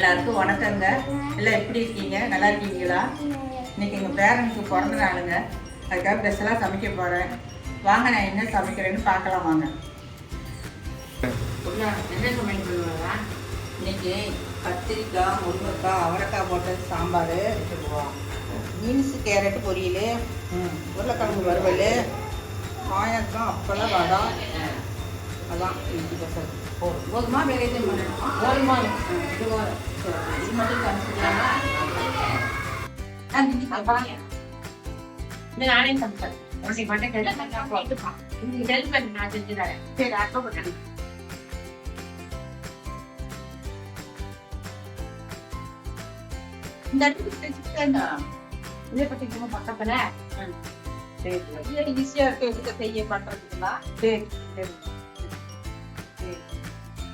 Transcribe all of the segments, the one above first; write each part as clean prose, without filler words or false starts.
எல்லாருக்கும் வணக்கங்க. எல்லாம் எப்படி இருக்கீங்க? நல்லா இருக்கீங்களா? இன்னைக்கு எங்கள் பேரனுக்கு பிறந்த நாளுங்க. அதுக்காக ஸ்பெஷலாக சமைக்க போகிறேன். வாங்க நான் என்ன சமைக்கிறேன்னு பார்க்கலாம் வாங்க. என்ன சமையல் பண்ணுவாங்க? இன்னைக்கு கத்திரிக்காய், முருங்கைக்காய், அவரைக்காய் போட்ட சாம்பார், பீன்ஸு கேரட்டு பொரியல், உருளைக்கிழங்கு வறுவல், பாயாசம், அப்பளம், வடை. அதான் இன்னைக்கு ஸ்பெஷல். போதுமா வேறு எதுவும் பண்ணணுமா? போதுமா இது மட்டும் சமைச்சிக்கலாமா? நானே சமைச்சேன். உனக்கு மட்டும் கேட்டா ஹெல்ப் பண்ணி நான் செஞ்சுறேன். சரி அப்போ பண்ணி இந்த இடத்துக்கு இதை பற்றி பக்கத்துல ஈஸியா இருக்கு செய்ய பண்றதுங்களா? சரி சரி.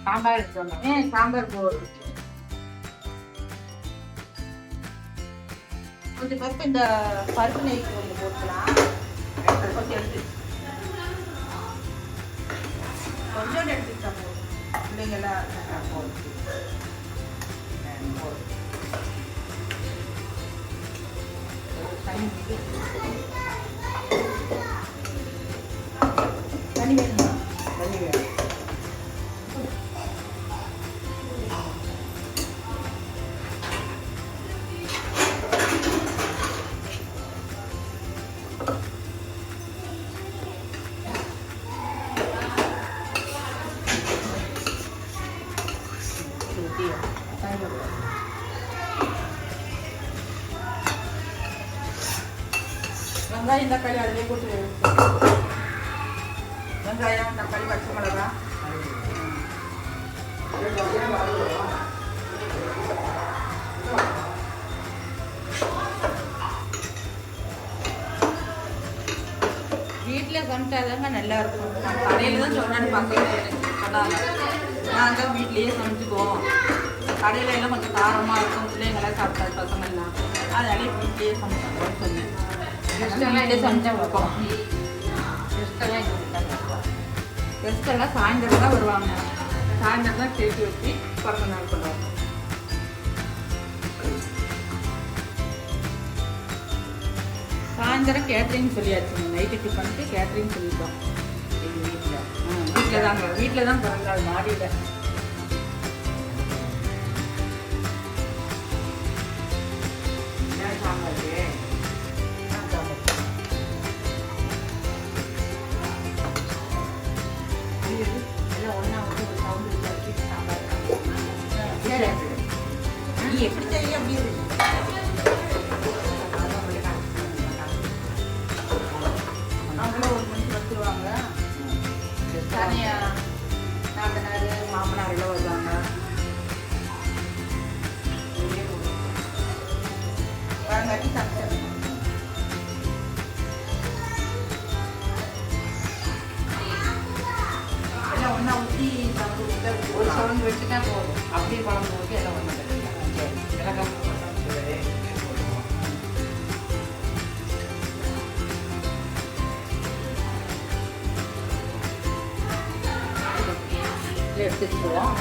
சாம்பார் எடுத்து சாம்பார் போடுறது கொஞ்சம் பருப்பு, இந்த பருப்பு நெய்க்கு கொஞ்சம் போட்டுக்கலாம். கொஞ்சம் எடுத்து கொஞ்சோண்டு எடுத்துக்கிட்டா போதும். பிள்ளைங்கெல்லாம் போடுறது தண்ணி வேணுமா? தண்ணி வேணும். வெங்காயம் தக்காளி அதிலே போட்டு வெங்காயம் தக்காளி பச்சை மிளகா வீட்டில் சமைச்சாதாங்க நல்லா இருக்கும். கடையில் தான் சொன்னான்னு பார்க்க சொன்னாங்க. நாங்கள் வீட்லேயே சமைச்சுக்குவோம். கடையில எல்லாம் கொஞ்சம் காரமாக இருக்கும். பிள்ளைங்களாம் சாப்பிட்டாரு பசங்கள்லாம். அதனாலே வீட்லேயே சமைச்சாங்கன்னு சொன்னேன். கெஸ்டெல்லாம் சாயந்தரம் தான் வருவாங்க. சாயந்தரம் தான் கேக்கு வச்சு பிறந்த நாள் பண்ணுவாங்க. சாயந்தரம் கேட்ரிங் சொல்லியாச்சுங்க. நைட்டு டிஃபனுக்கு கேட்ரிங் சொல்லிட்டோம். எங்கள் வீட்டில் தான் பிறந்தாள் மாடியில். நீ எப்படி செய்ய அப்படி இருக்கு. அவங்களும் ஒரு மணிக்கு வந்துடுவாங்க. தனியாக நாத்தனார் மாமனார் எல்லாம் வருவாங்க. வரங்காட்டி சமைச்சிடணும். எல்லாம் ஒன்றா ஊற்றி ஒரு சவுண்ட் வச்சுட்டா போதும். அப்படியே குழம்பு ஊற்றி எல்லாம் ஒன்று எடுத்துக்குவோம்.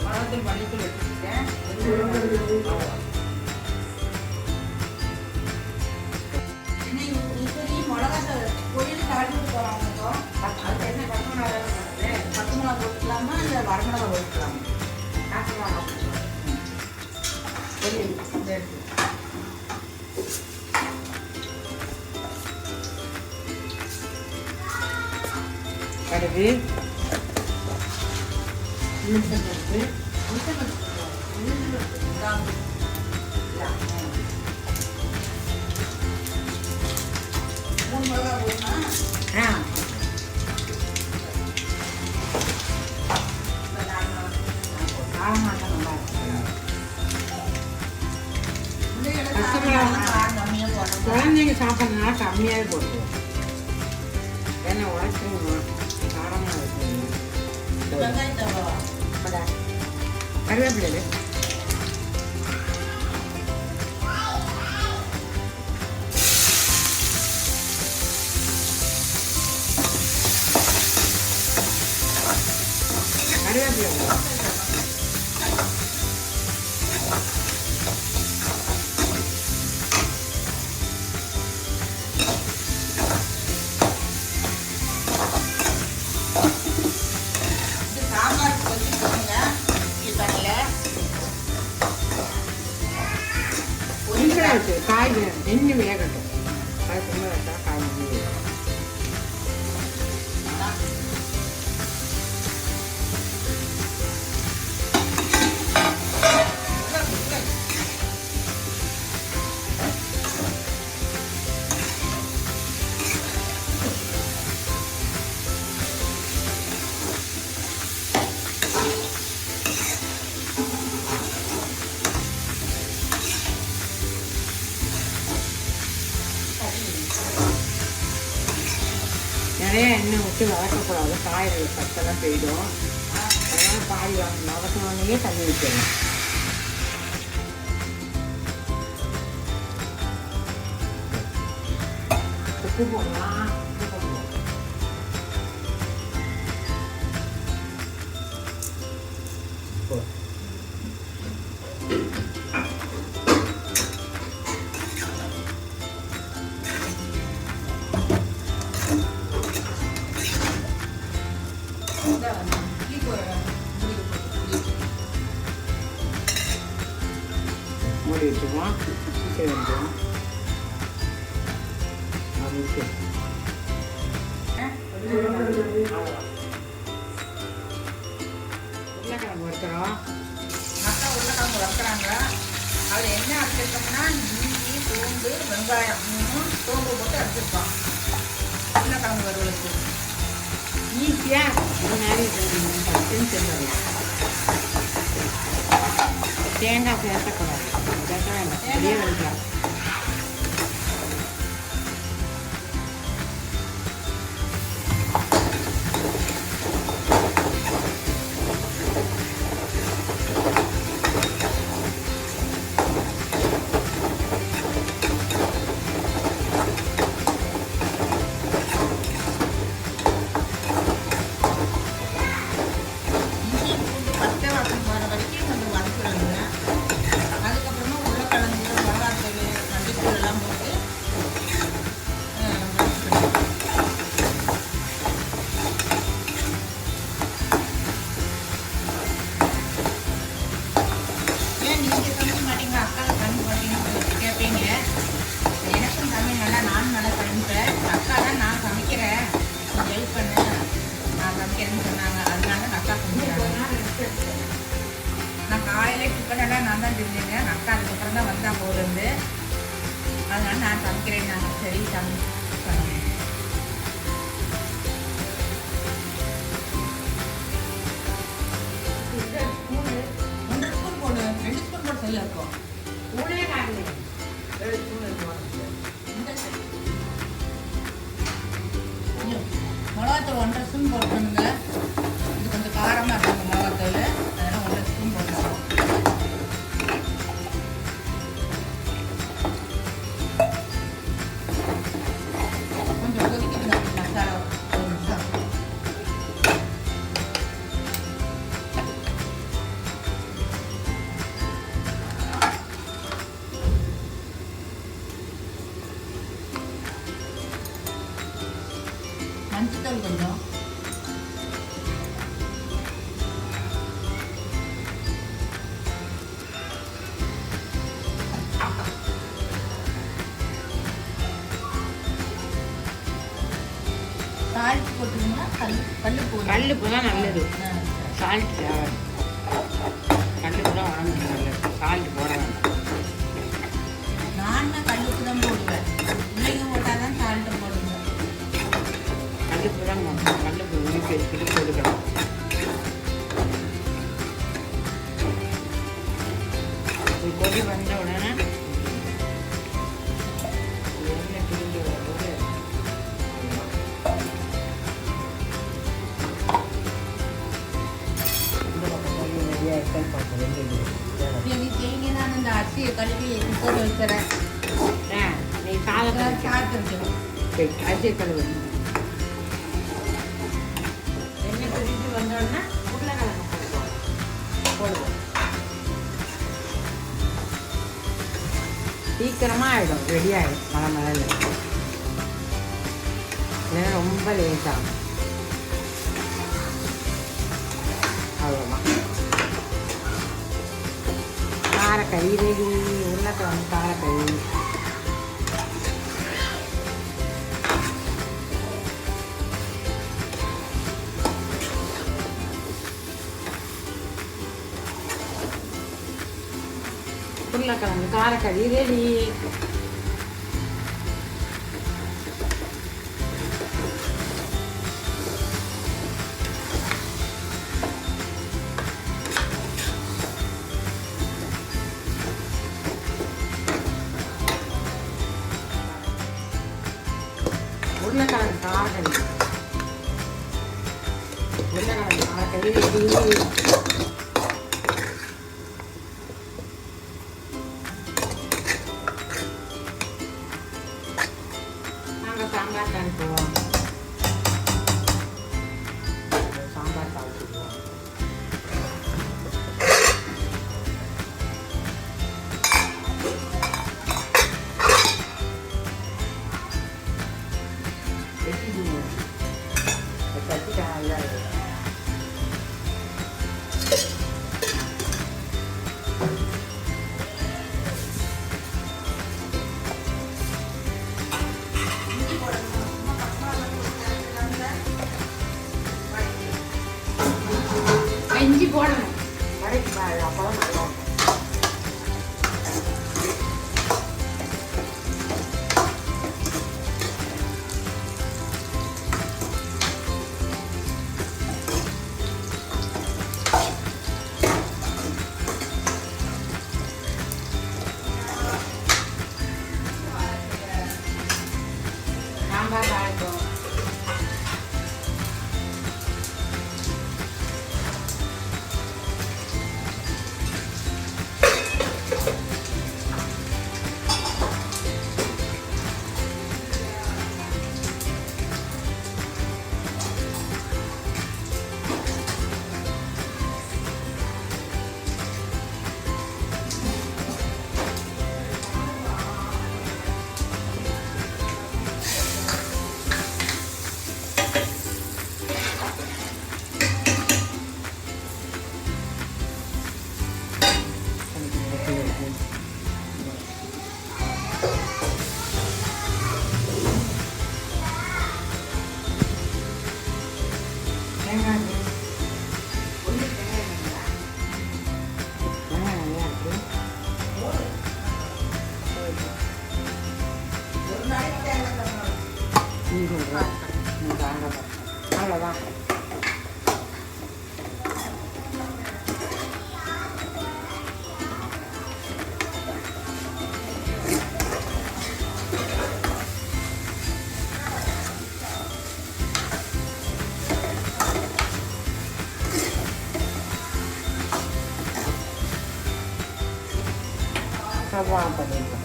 மரத்தில் மல்லித்தூள் எடுத்துக்கிட்டேன். மிளகா பொரியல் தாளிட்டு போகிறாங்க. அதுக்கு என்ன பச்சை மிளகா பச்சை மிளகா போட்டுக்கலாமா இல்லை வரமிளகா போட்டுக்கலாமா? பொரியல் எடுத்து கடுகு மூணு மிளகா போடணும். குழந்தைங்க சாப்பிட்றதுனால கம்மியாகவே போட்டு ஏன்னா உழைச்சிருங்க காரமாக இருக்கும். வெங்காயத்தை கருவேப்பிலை கருவேப்பிலை காய் இன்னும் வேகட்டும் அதுக்கு வச்சா காய் நிறைய எண்ணெய் விட்டு வதக்கக்கூடாது, காய்கள் சத்தெல்லாம் போயிடும். அதனால் பாதி வதக்கினோடனே தண்ணி ஊற்றணும். உப்பு போடலாம், உப்பு போடணும். மூடி வச்சுக்குவோம். சீக்கிரம் வந்துடும். உருளைக்கிழங்கு வறுக்கிறோம். அக்கா உருளைக்கிழங்கு வறுக்கிறாங்க. அதில் என்ன அரைச்சிருக்கோம்னா இஞ்சி, பூண்டு, வெங்காயம் சோம்பு போட்டு அரைச்சிருக்கோம் உருளைக்கிழங்கு வறுவலுக்கு. ஈஸியாக தேங்காய் சேர்க்கக்கூடாது, சேர்க்க வேண்டாம், அப்படியே வெடிக்கலாம். நான் காலையில் டிஃபன் எல்லாம் நான் தான் செஞ்சேங்க. அக்கா அதுக்கப்புறம் தான் வந்தாங்க ஊர்லேருந்து. அதனால நான் சமைக்கிறேன். நாங்கள் சரி சமைக்கிறேன். ஒன்றரை ஸ்பூன் போடு, 2 ஸ்பூன் போட்டு சரியா இருக்கும். மிளகாத்தூள் 1.5 ஸ்பூன் போட்டுருங்க. இது கொஞ்சம் காரமாக இருக்கும் மிளகாத்தூள், அதனால் 1.5 ஸ்பூன் போட்டுருக்கோம். கொஞ்சம் கொதிக்குதுங்க மசாலா ஒரு நிமிஷம். மஞ்சத்தூள் கொஞ்சம், சால்ட் போட்டுக்கோங்க. கல்லுப்பு தான் நல்லது, சால்ட் தேவை. கல்லுப்பு தான் உடம்புக்கு நல்லது, சால்ட் போட வேண்டாம். நான் கல்லுப்பு தான் போடுவேன். பிள்ளைங்க போட்டால் தான் சால்ட்டு போடுங்க. கல்லுப்பு தான் போடணும். கல்லுப்பு உரிப்பு வச்சுக்கிட்டு போட்டுக்கலாம். ஒரு கொதி வந்த உடனே எண்ணெய் பிரிஞ்சு வரும்போது இந்த பக்கம் இருக்கான்னு பார்க்க வேண்டியது. நீ தேங்கி நான் இந்த அரிசியை கழுவி குக்கர் வச்சுறேன். நீ சாதம் சாதம் வைக்கணும். அரிசியை கழுவு. எண்ணெய் பிரிஞ்சு வந்தோடனே உருளைக்கிழங்கு போடுவோம். சீக்கிரமாக ஆகிடும், ரெடி ஆகிடும். மழை மழையில் ஏன்னா ரொம்ப லேட் ஆகும். அவ்வளோதான். காரக்கறி ரெடி. உருளைக்கிழங்கு காரக்கறி. உருளைக்கிழங்கு காரக்கறி ரெடி. உருளைக்கிழங்கு காரக்கறி. உருளைக்கிழங்கு காரக்கறி ரெடி. சாம்பார் அனுப்புவோம். சாம்பார் சாப்பிடுவோம். இஞ்சி போடணும். வடைக்கு அப்போதான் நல்லா இருக்கும். சாம்பார் ஆகிடும். அவ்வளோதான். சாம்பார் பண்ணிடலாம்.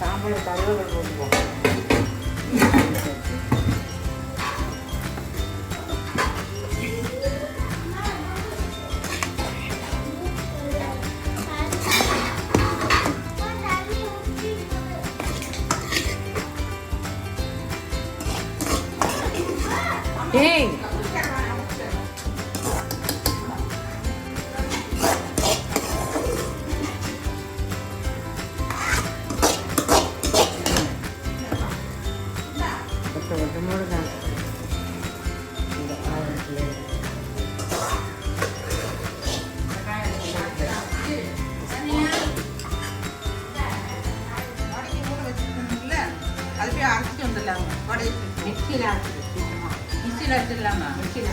சாம்பார் கருவேப்பிலை போட்டுப்போம். ஏய் அது போய் அரைச்சிட்டு வந்துடலாங்க. மிக்சியில் மிக்சியில் அரைச்சிடலாமா? மிக்சியில்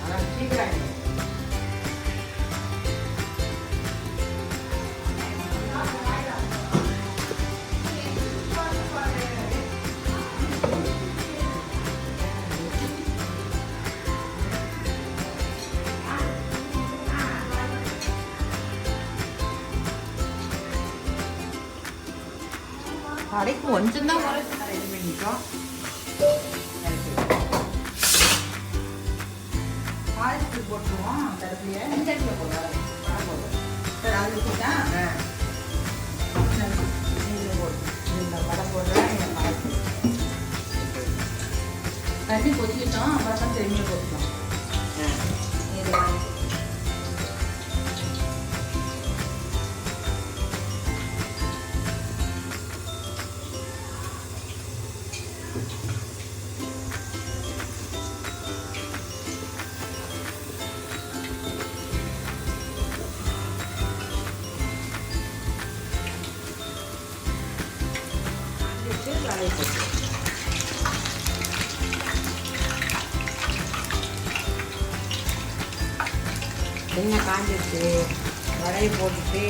அதான் சீக்கிரம். கடைக்கு கொஞ்சம் தான் ரெடி பண்ணிட்டோம். பாயசத்துக்கு போட்டுருவோம். அந்த இடத்துலயே இந்த இடத்துல போடுவோம். சரி அது வச்சுட்டா இந்த படம் போடுறேன். இந்த பாயசம் தண்ணி கொதிக்கிட்டோம். அப்புறம் தான் திரும்பி போட்டுக்கலாம். எண்ணெய் காஞ்சிட்டு வடையை போட்டுட்டு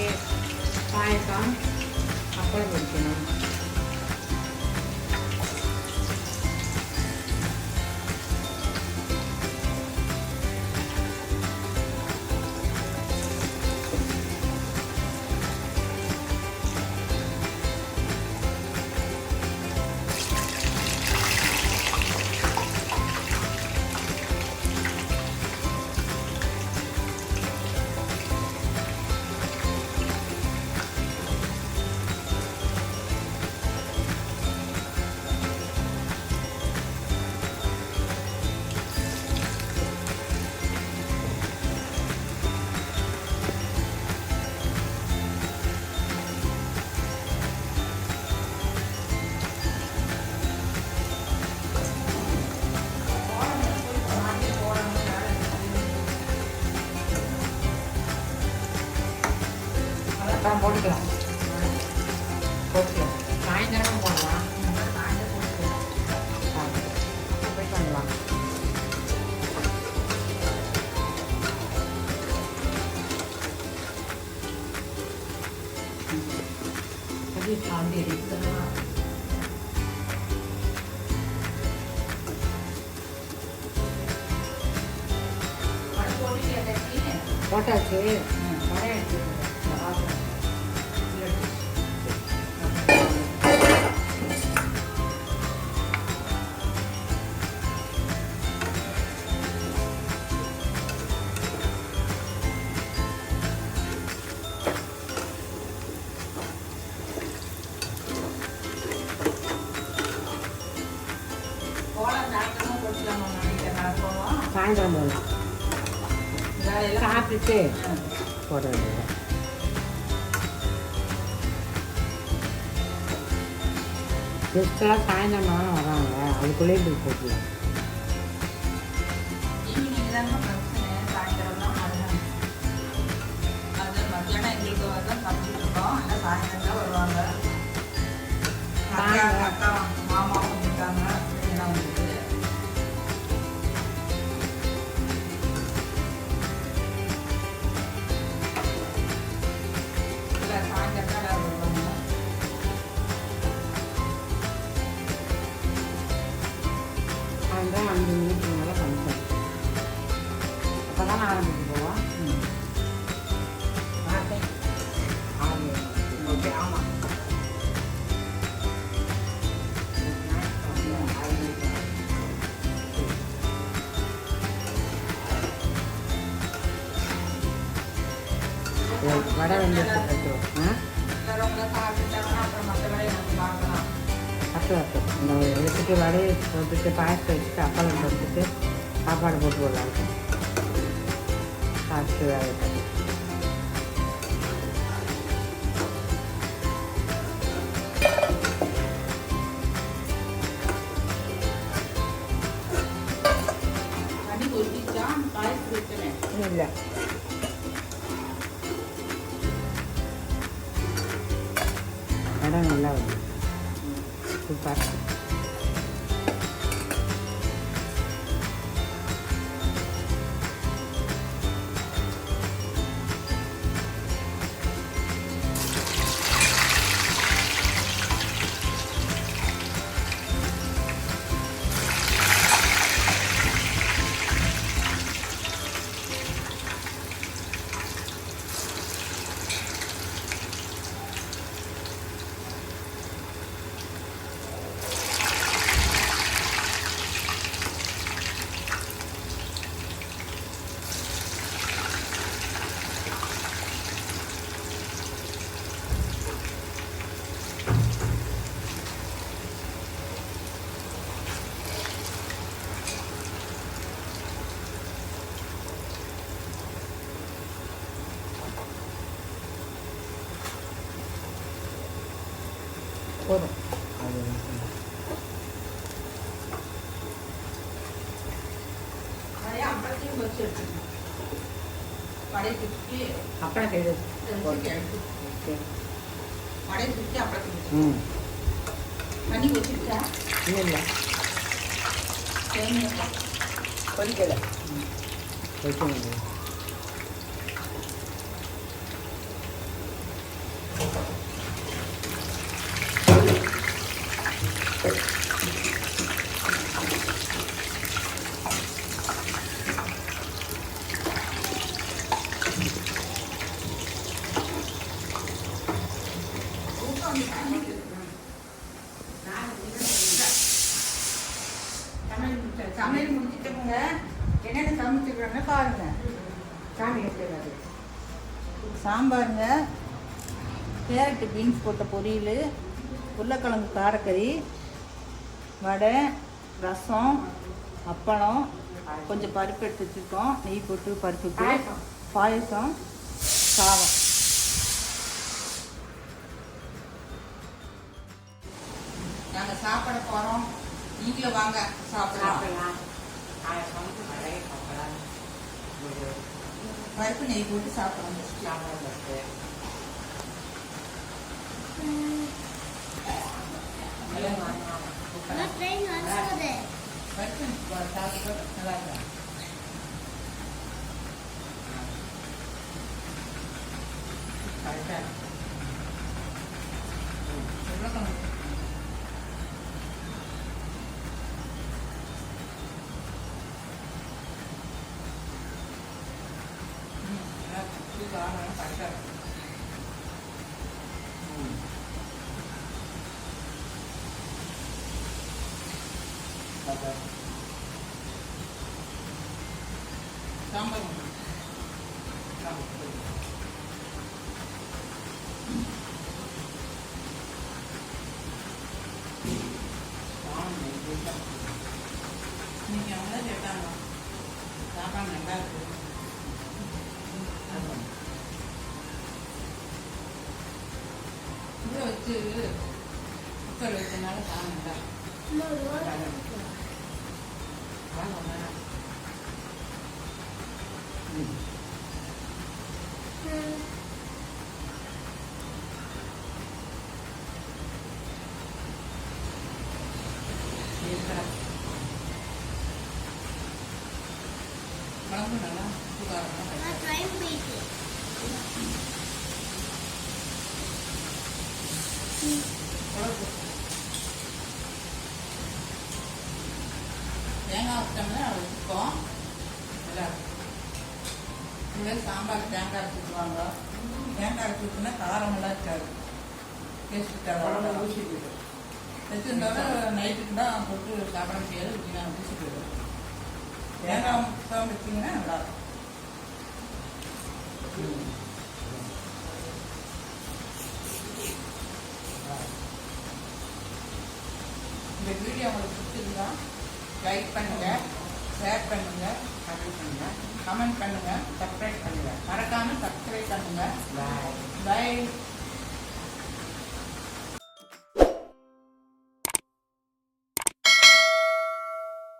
பாயசம் அப்பளம் வைக்கணும். அப்புறம் போட்டுக்கலாம். சாயந்தரம் போடலாம். போய் பண்ணலாம். போட்டாச்சு. வடை எடுத்து சாயந்தரம் போகலாம். சாப்பிட்டுட்டு போட வேண்டியது. கெஸ்டெல்லாம் சாயந்தரம் தானே வராங்க, அதுக்குள்ளேயே போய் போட்டுலாம். ஈவினிங் தாங்க பிரச்சனை. சாயந்தரம் தான் மதியானம். அது மத்தியானம் எங்களுக்கு வந்து சமைச்சிட்டு இருக்கோம். ஆனால் சாயந்தரம் தான் வருவாங்க. அக்கா மாமாவும் வந்துட்டாங்க. பிள்ளைங்களாம் வந்துட்டு இல்லை சாயந்தரம் தான் எல்லாரும் வருவாங்க. சாயந்தரம் 5 மணிக்கு மேலே ஃபங்க்ஷன். அப்போ தானே ஆரம்பிச்சு போவோம். ஓகே ஆமாம். வடை வெந்துட்டு எல்லாரும் சாப்பிட்டுட்டாங்கன்னா அப்புறம் மற்ற வேலையை நம்ம பார்க்கலாம். அப்போ இந்த வச்சுட்டு வடையை போட்டுட்டு பாயசத்தை வச்சுட்டு அப்பளம் போட்டுட்டு சாப்பாடு போட்டு விடலாம். சாப்பிட்டு வேலை பண்ணி தண்ணி கொதிச்சா பாயசம் வச்சுனேன். இல்லை வடை நல்லா வருது. சூப்பர். போதும் அது நிறைய அப்பளத்தையும் வச்சு எடுத்துக்கணும். வடையை சுற்றி அப்புறம் கைது எடுத்து வடையை சுற்றி அப்பளத்தையும் வச்சு ம் தண்ணி வச்சுட்டா இல்லை இல்லை தேங்காய் கொதிக்கலை வைக்கணும் சமையல் முடிச்சுட்டோங்க. என்னென்ன சமைச்சுக்கிறோன்னு பாருங்க. சாமி எடுத்துக்காது சாம்பாருங்க, கேரட்டு பீன்ஸ் போட்ட பொரியல், உருளைக்கிழங்கு காரக்கறி, வடை, ரசம், அப்பளம், கொஞ்சம் பருப்பு எடுத்து வச்சுருக்கோம், நெய் போட்டு பருப்புக்கு, பாயசம், சாதம். நாங்கள் சாப்பிட போகிறோம். நீங்களும் வாங்க சாப்பிடலாம். சாப்பிடலாம் வடை சாப்பிடலாம் பருப்பு நெய் போட்டு சாப்பிடணும். சாப்பிட பருப்பு பருப்பு சாப்பிட்டு நல்லா இருக்கும். கரெக்டாக உருளைக்கிழங்கு கரெக்டாக சாம்பார் இன்னைக்கு அவங்க தான் கேட்டாங்க சாப்பாடு நல்லா இருக்கு. இதை வச்சு குக்கர் வச்சனால சாப்பிட்டா குழம்பு நல்லா குழம்பு தேங்காய் வச்சோம்னா அதை வச்சுப்போம். நல்லா இதுவே சாம்பார் தேங்காய் அரைச்சிக்குவாங்க. தேங்காய் அரைச்சிட்டுனா காரமெல்லாம் இருக்காது, டேஸ்ட்டு தர ஊசி போய்டும். வச்சுருந்தாலும் நைட்டுக்கு தான் போட்டு சாப்பிட முடியாது, வச்சுனா ஊசி போய்டும். தேங்காய் முட்டம் வச்சிங்கன்னா நல்லாயிருக்கும். இந்த வீடியோ உங்களுக்கு பிடிச்சிருந்தா லைக் பண்ணுங்கள், ஷேர் பண்ணுங்கள், கமெண்ட் பண்ணுங்கள், சப்ஸ்கிரைப் பண்ணுங்கள். மறக்காமல் சப்ஸ்கிரைப் பண்ணுங்கள். பாய்.